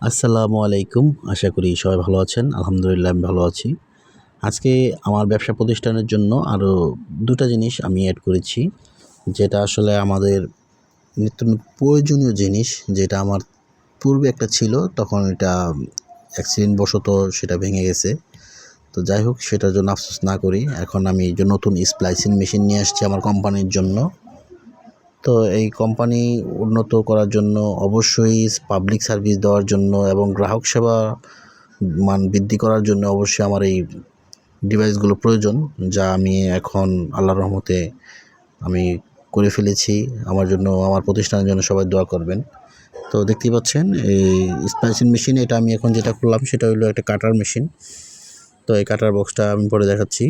আসসালামু আলাইকুম। আশা করি সবাই ভালো আছেন। আলহামদুলিল্লাহ আমি ভালো আছি। আজকে আমার ব্যবসা প্রতিষ্ঠানের জন্য আরও ২ টা জিনিস আমি এড করেছি। যেটা আসলে আমাদের নিত্য প্রয়োজনীয় জিনিস, যেটা আমার পূর্বে একটা ছিল, তখন এটা অ্যাক্সিডেন্ট বশত সেটা ভেঙে গেছে। তো যাই হোক, সেটার জন্য আফসোস না করি। এখন আমি যে নতুন স্প্লাইসিং মেশিন নিয়ে আসছি আমার কোম্পানির জন্য। তো এই কোম্পানি উন্নত করার জন্য অবশ্যই পাবলিক সার্ভিস দেওয়ার জন্য এবং গ্রাহক সেবা মান বৃদ্ধি করার জন্য অবশ্যই আমার এই ডিভাইসগুলো প্রয়োজন, যা আমি এখন আল্লাহর রহমতে আমি করে ফেলেছি। আমার জন্য, আমার প্রতিষ্ঠানের জন্য সবাই দোয়া করবেন। তো দেখতেই পাচ্ছেন এই স্প্লাইসিং মেশিন, এটা আমি এখন যেটা করলাম সেটা হলো একটা কাটার মেশিন। তো এই কাটার বক্সটা আমি পরে দেখাচ্ছি।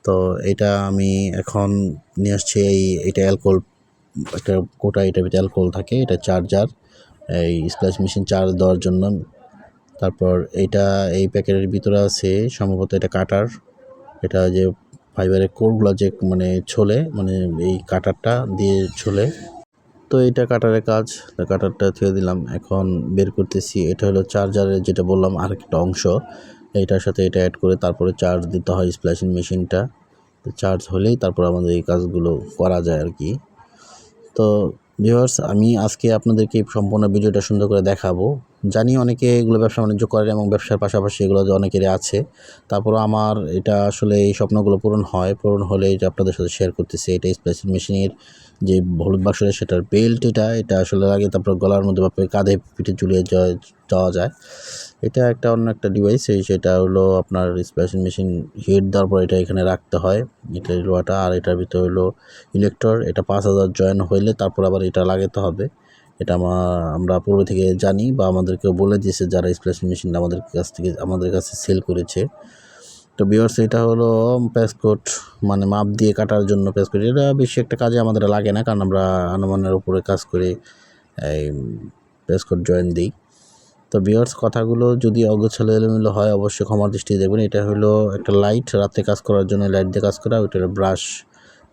তো এটা আমি এখন নিয়ে আসছি। এটা অ্যালকোহল, একটা কোটা, এটার ভিতরে অ্যালকোহল থাকে। এটা চার্জার, এই স্প্লাইস মেশিন চার্জ দেওয়ার জন্য। তারপর এই প্যাকেটের ভিতরে আছে সম্ভবত এটা কাটার। এটা যে ফাইবারের কোরগুলো যে ছোলে, এই কাটারটা দিয়ে ছোলে। তো এটা কাটারের কাজ। কাটারটা থুয়ে দিলাম, এখন বের করতেছি। এটা হলো চার্জারের, যেটা বললাম আরেকটা অংশ। এইটার সাথে এটা অ্যাড করে তারপরে চার্জ দিতে হয় স্প্লাইসিং মেশিনটা। তো চার্জ হলেই তারপর আমাদের এই কাজগুলো করা যায় আর কি। তো ভিউয়ার্স, আমি আজকে আপনাদেরকে সম্পূর্ণ ভিডিওটা সুন্দর করে দেখাবো। জানি অনেকে এগুলো ব্যবসা বাণিজ্য করেন এবং ব্যবসার পাশাপাশি এগুলো অনেকেরই আছে। তারপরও আমার এটা আসলে এই স্বপ্নগুলো পূরণ হলে এটা আপনাদের সাথে শেয়ার করতেছি। এটা স্প্লাইসিং মেশিনের যে হলুদ বাক্সটা, সেটার বেল্ট, এটা আসলে লাগে তারপর গলার মধ্যে বা কাঁধে পিঠে ঝুলিয়ে যাওয়া যায়। এটা অন্য একটা ডিভাইস। সেটা হলো আপনার স্প্লাইসিং মেশিন হিট দেওয়ার পর এটা এখানে রাখতে হয়, এটা লোহাটা। আর এটার ভিতরে হলো ইলেকট্রড। এটা 5000 জয়েন হইলে তারপর আবার এটা লাগাতে হবে। এটা আমরা পূর্ব থেকে জানি বা আমাদেরকে বলে দিয়েছে যারা স্প্লাইসিং মেশিনটা আমাদের কাছে সেল করেছে। তো ভিউয়ার্স, এটা হলো প্যাসকোট, মাপ দিয়ে কাটার জন্য প্যাসকোট। এটা বেশি একটা কাজে আমাদের লাগে না, কারণ আমরা আনুমানের উপরে কাজ করে এই প্যাসকোট জয়েন দিই। তো ভিউয়ার্স, কথাগুলো যদি অগোছালো এলোমেলো হয় অবশ্যই ক্ষমার দৃষ্টিতে দেখবেন। এটা হলো একটা লাইট, রাতে কাজ করার জন্য লাইট দিয়ে কাজ করা। ওইটার ব্রাশ,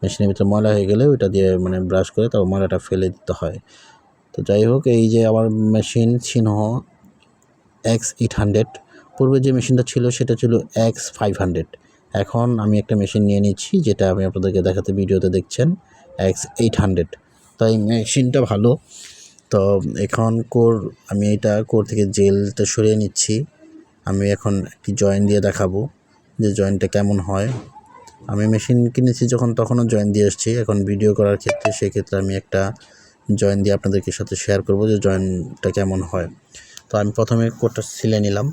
মেশিনের ভিতরে ময়লা হয়ে গেলে ওইটা দিয়ে ব্রাশ করে তারপর ময়লাটা ফেলে দিতে হয়। তো যাই হোক, এই যে আমার মেশিন সিনহো X800, পূর্বে যে মেশিনটা ছিল সেটা ছিল X500। এখন আমি একটা মেশিন নিয়ে নিচ্ছি, যেটা আমি আপনাদেরকে দেখাতে ভিডিওতে দেখছেন, X800। তো এই মেশিনটা ভালো। তো এখন আমি কোর থেকে জেলটা সরিয়ে নিচ্ছি। আমি এখন একটি জয়েন দিয়ে দেখাবো যে জয়েনটা কেমন হয়। আমি মেশিন কিনেছি যখন, তখনও জয়েন দিয়ে এসেছি। এখন ভিডিও করার ক্ষেত্রে সেক্ষেত্রে আমি একটা জয়েন দিয়ে আপনাদেরকে সাথে শেয়ার করব যে জয়েনটা কেমন হয়। তো আমি প্রথমে কোরটা ছিলে নিলাম।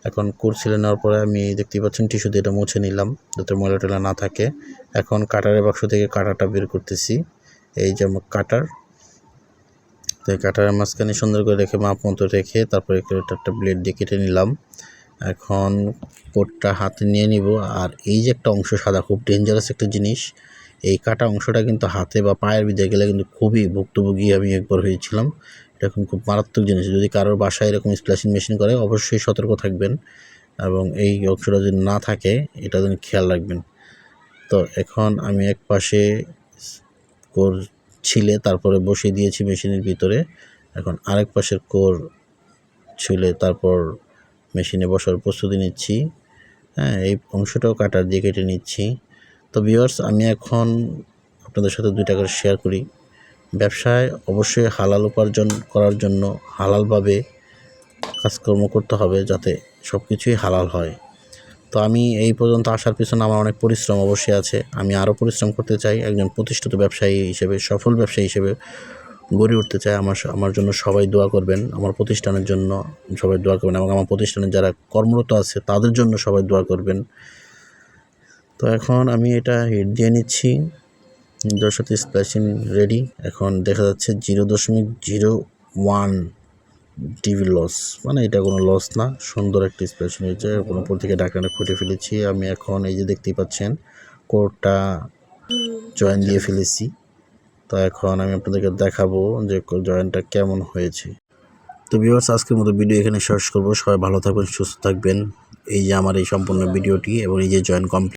এখন কোর ছিলে নেওয়ার পরে আমি দেখতেই পাচ্ছেন টিস্যু দিয়ে এটা মুছে নিলাম যাতে ময়লা টয়লা না থাকে। এখন কাটারের বাক্স থেকে কাটারটা বের করতেছি। এই যে আমার কাটার, তো এই কাটারের মাঝখানে সুন্দর করে রেখে মাপ মতো রেখে তারপরে একটা ব্লেড দিয়ে কেটে নিলাম। এখন কোরটা হাতে নিয়ে নিব। আর এই যে একটা অংশ সাদা, খুব ডেঞ্জারাস একটা জিনিস। এই কাটা অংশটা কিন্তু হাতে বা পায়ের ভিতরে গেলে কিন্তু খুবই ভুক্তভোগী আমি একবার হয়েছিলাম। এটা খুব মারাত্মক জিনিস। যদি কারোর বাসায় এরকম স্প্লাইসিং মেশিন করে অবশ্যই সতর্ক থাকবেন এবং এই অংশটা যদি না থাকে এটা যেন খেয়াল রাখবেন। তো এখন আমি এক পাশে কোর ছিলে তারপরে বসিয়ে দিয়েছি মেশিনের ভিতরে। এখন আরেক পাশের কোর ছিলে তারপর মেশিনে বসার প্রস্তুতি নিচ্ছি। এই অংশটাও কাটার দিয়ে কেটে নিচ্ছি। তো ভিউয়ার্স, আমি এখন আপনাদের সাথে 2টা করে শেয়ার করি। ব্যবসায় অবশ্যই হালাল উপার্জন করার জন্য হালালভাবে কাজকর্ম করতে হবে, যাতে সব কিছুই হালাল হয়। তো আমি এই পর্যন্ত আসার পিছনে আমার অনেক পরিশ্রম অবশ্যই আছে। আমি আরও পরিশ্রম করতে চাই, একজন প্রতিষ্ঠিত ব্যবসায়ী হিসেবে, সফল ব্যবসায়ী হিসেবে গড়ে উঠতে চাই। আমার জন্য সবাই দোয়া করবেন, আমার প্রতিষ্ঠানের জন্য সবাই দোয়া করবেন এবং আমার প্রতিষ্ঠানে যারা কর্মরত আছে তাদের জন্য সবাই দোয়া করবেন। তো এখন আমি এটা হিট দিয়ে নিচ্ছি। এটার সাথে স্প্লাইসিং রেডি। এখন দেখা যাচ্ছে 0.01 ডিবি লস, এটা কোনো লস না। সুন্দর একটি স্প্লাইসিং হয়েছে। কোনো উপর থেকে ঢাকনাটা খুঁটে ফেলেছি। আমি এখন এই যে দেখতেই পাচ্ছেন কোরটা জয়েন দিয়ে ফেলেছি। তো এখন আমি আপনাদেরকে দেখাবো যে জয়েনটা কেমন হয়েছে। তো ভিউয়ার্স, আজকের মতো ভিডিও এখানে শেষ করব। সবাই ভালো থাকবেন, সুস্থ থাকবেন। এই যে আমার এই সম্পূর্ণ ভিডিওটি এবং এই যে জয়েন কমপ্লিট।